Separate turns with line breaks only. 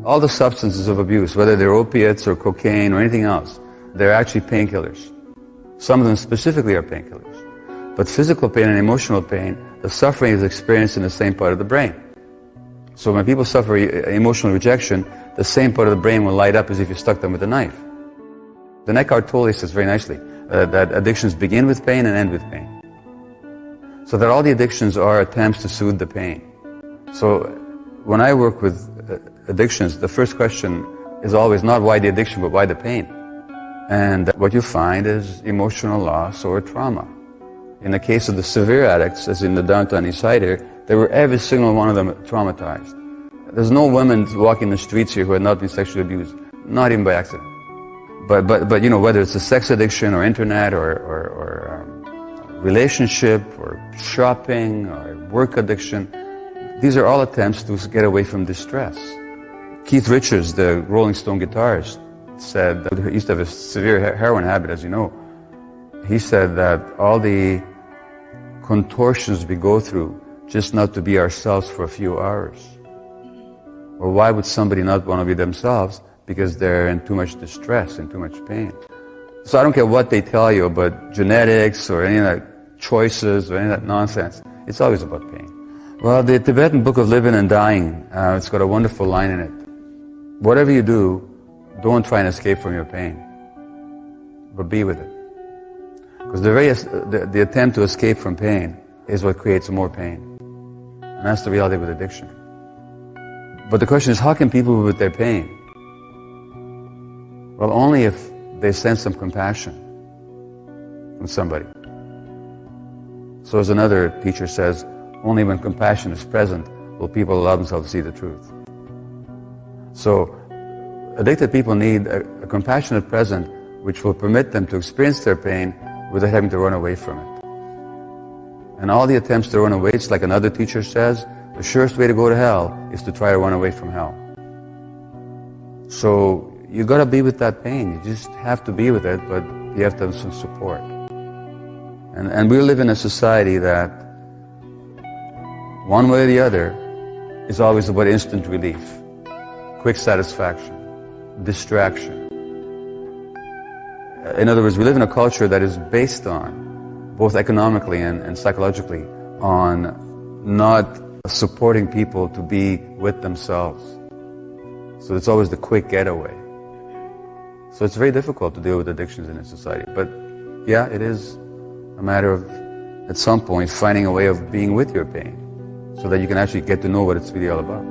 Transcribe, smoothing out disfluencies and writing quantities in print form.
All the substances of abuse, whether they're opiates or cocaine or anything else, they're actually painkillers. Some of them specifically are painkillers. But physical pain and emotional pain, the suffering is experienced in the same part of the brain. So when people suffer emotional rejection, the same part of the brain will light up as if you stuck them with a knife. The Eckhart Tolle says very nicely that addictions begin with pain and end with pain. So that all the addictions are attempts to soothe the pain. So when I work with addictions, the first question is always not why the addiction, but why the pain. And what you find is emotional loss or trauma. In the case of the severe addicts, as in the downtown East Side here, they were every single one of them traumatized. There's no women walking the streets here who had not been sexually abused, not even by accident. But you know, whether it's a sex addiction or internet or relationship or shopping or work addiction, these are all attempts to get away from distress. Keith Richards, the Rolling Stone guitarist, said that he used to have a severe heroin habit, as you know. He said that all the contortions we go through just not to be ourselves for a few hours. Or why would somebody not want to be themselves? Because they're in too much distress and too much pain. So I don't care what they tell you about genetics or any of that choices or any of that nonsense. It's always about pain. Well, the Tibetan Book of Living and Dying, it's got a wonderful line in it. Whatever you do, don't try and escape from your pain, but be with it. Because the attempt to escape from pain is what creates more pain. And that's the reality with addiction. But the question is, how can people be with their pain? Well, only if they sense some compassion from somebody. So as another teacher says, only when compassion is present will people allow themselves to see the truth. So addicted people need a compassionate present which will permit them to experience their pain without having to run away from it. And all the attempts to run away, it's like another teacher says, the surest way to go to hell is to try to run away from hell. So you got to be with that pain. You just have to be with it, but you have to have some support. And we live in a society that one way or the other is always about instant relief, quick satisfaction, distraction. In other words, we live in a culture that is based on, both economically and psychologically, on not supporting people to be with themselves. So it's always the quick getaway. So it's very difficult to deal with addictions in a society. But yeah, it is a matter of, at some point, finding a way of being with your pain so that you can actually get to know what it's really all about.